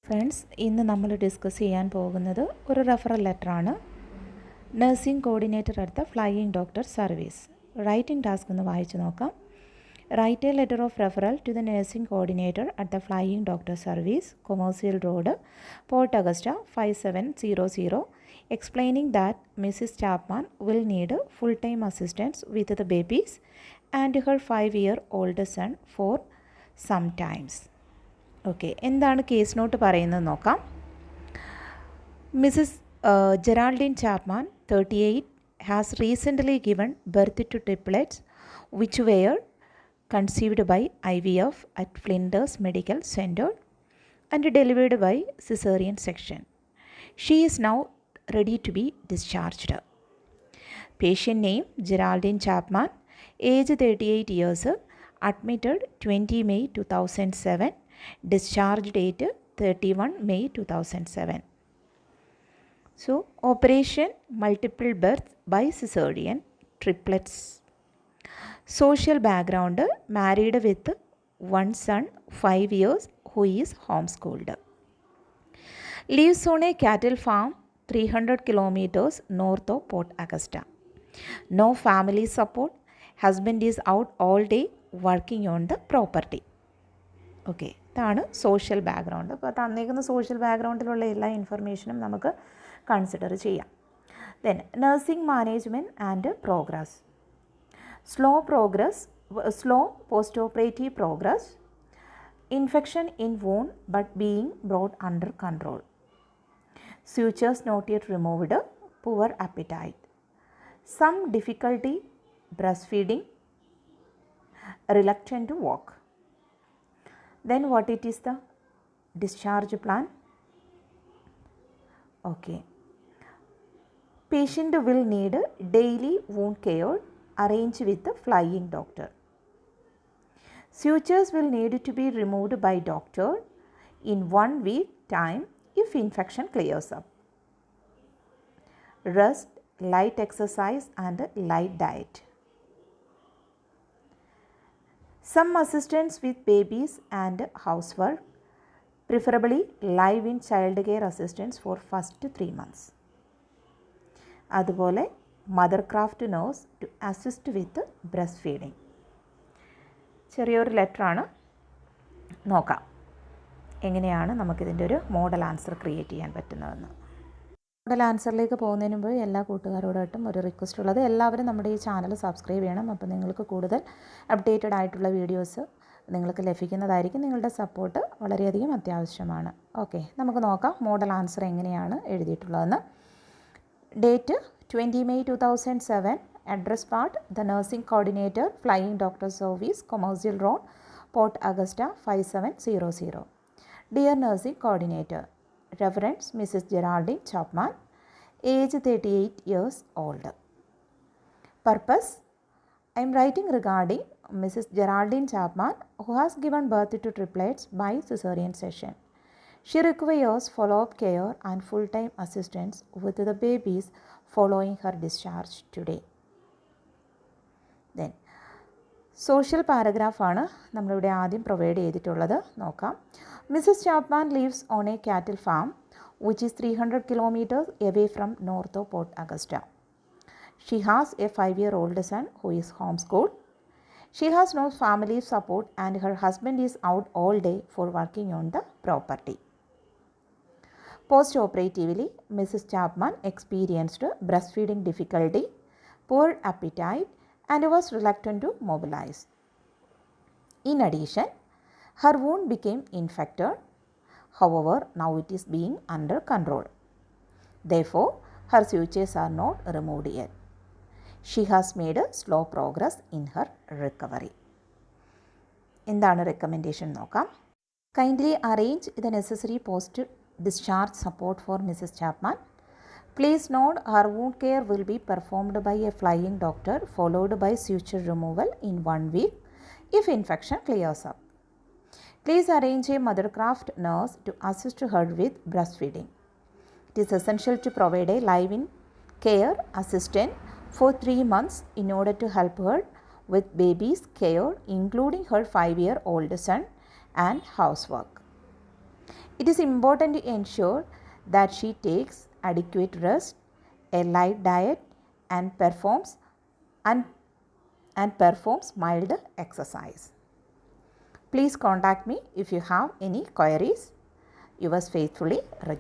Friends, ഇന്ന് നമ്മൾ discuss ചെയ്യാൻ പോകുന്നത് ഒരു റെഫറൽ ലെറ്ററാണ്. Nursing coordinator at the flying doctor service. Writing task ഒന്ന് വായിച്ച് നോക്കാം. Write a letter of referral to the nursing coordinator at the flying doctor service, commercial road, Port Augusta 5700, explaining that Mrs. Chapman will need full-time assistance with the babies and her 5-year-old son for some times. Okay, എന്താണ് case note പറയുന്നത് നോക്കാം. Mrs Geraldine Chapman 38 has recently given birth to triplets which were conceived by IVF at Flinders medical centre and delivered by caesarean section. She is now ready to be discharged. Patient name Geraldine Chapman, age 38 years, admitted 20 May 2007, discharge date 31 May 2007. So, operation multiple birth by cesarean, triplets. Social background, married with one son, 5 years, who is homeschooled. Lives on a cattle farm 300 kilometers north of Port Augusta. No family support. Husband is out all day working on the property. Okay, ഇതാണ് social background. അപ്പോൾ തന്നേക്കുന്ന സോഷ്യൽ ബാക്ക്ഗ്രൗണ്ടിലുള്ള എല്ലാ ഇൻഫർമേഷനും നമുക്ക് consider ചെയ്യാം. Then nursing management and progress. Slow post operative progress. Infection in wound but being brought under control. Sutures not yet removed, poor appetite. Some difficulty breastfeeding, reluctant to walk. Then what it is the discharge plan? Okay. Patient will need daily wound care arranged with the flying doctor. Sutures will need to be removed by doctor in 1 week time if infection clears up. Rest, light exercise and light diet. Some assistance with babies and housework, preferably live-in child care assistance for first 3 months. അതുപോലെ mothercraft nurse to assist with breast feeding. ചെറിയൊരു ലെറ്ററാണ്, നോക്കാം എങ്ങനെയാണ് നമുക്കിതിൻ്റെ ഒരു model answer create ചെയ്യാൻ പറ്റുന്നതെന്ന്. Model ആൻസറിലേക്ക് പോകുന്നതിന് മുമ്പ് എല്ലാ കൂട്ടുകാരോടായിട്ടും ഒരു റിക്വസ്റ്റ് ഉള്ളത്, എല്ലാവരും നമ്മുടെ ഈ ചാനൽ സബ്സ്ക്രൈബ് ചെയ്യണം. അപ്പോൾ നിങ്ങൾക്ക് കൂടുതൽ അപ്ഡേറ്റഡ് ആയിട്ടുള്ള വീഡിയോസ് നിങ്ങൾക്ക് ലഭിക്കുന്നതായിരിക്കും. നിങ്ങളുടെ സപ്പോർട്ട് വളരെയധികം അത്യാവശ്യമാണ്. ഓക്കെ, നമുക്ക് നോക്കാം മോഡൽ ആൻസർ എങ്ങനെയാണ് എഴുതിയിട്ടുള്ളതെന്ന്. Date 20 May 2007. Address part the nursing coordinator, flying doctor service, commercial road, Port Augusta 5700. Dear Nursing Coordinator, Reference Mrs. Geraldine Chapman, age 38 years old. Purpose, I am writing regarding Mrs. Geraldine Chapman, who has given birth to triplets by cesarean section. She requires follow-up care and full-time assistance with the babies following her discharge today. Then, social പാരഗ്രാഫാണ് നമ്മളിവിടെ ആദ്യം provide ചെയ്തിട്ടുള്ളത്, നോക്കാം. Mrs Chapman lives on a cattle farm which is 300 kilometers away from north of Port Augusta. She has a 5-year-old son who is homeschooled. She has no family support and her husband is out all day for working on the property. Post-operatively, Mrs. Chapman experienced breastfeeding difficulty, poor appetite, and was reluctant to mobilize. In addition, her wound became infected. However, now it is being under control. Therefore, her sutures are not removed yet. She has made a slow progress in her recovery. എന്താണ് recommendation നോക്കാം. Kindly arrange the necessary post-discharge support for Mrs. Chapman. Please note her wound care will be performed by a flying doctor followed by suture removal in 1 week if infection clears up. Please arrange a mothercraft nurse to assist her with breastfeeding. It is essential to provide a live-in care assistant for 3 months in order to help her with baby's care, including her 5-year-old son and housework. It is important to ensure that she takes adequate rest, a light diet, and performs mild exercise. Please contact me if you have any queries. Yours faithfully, Rajni.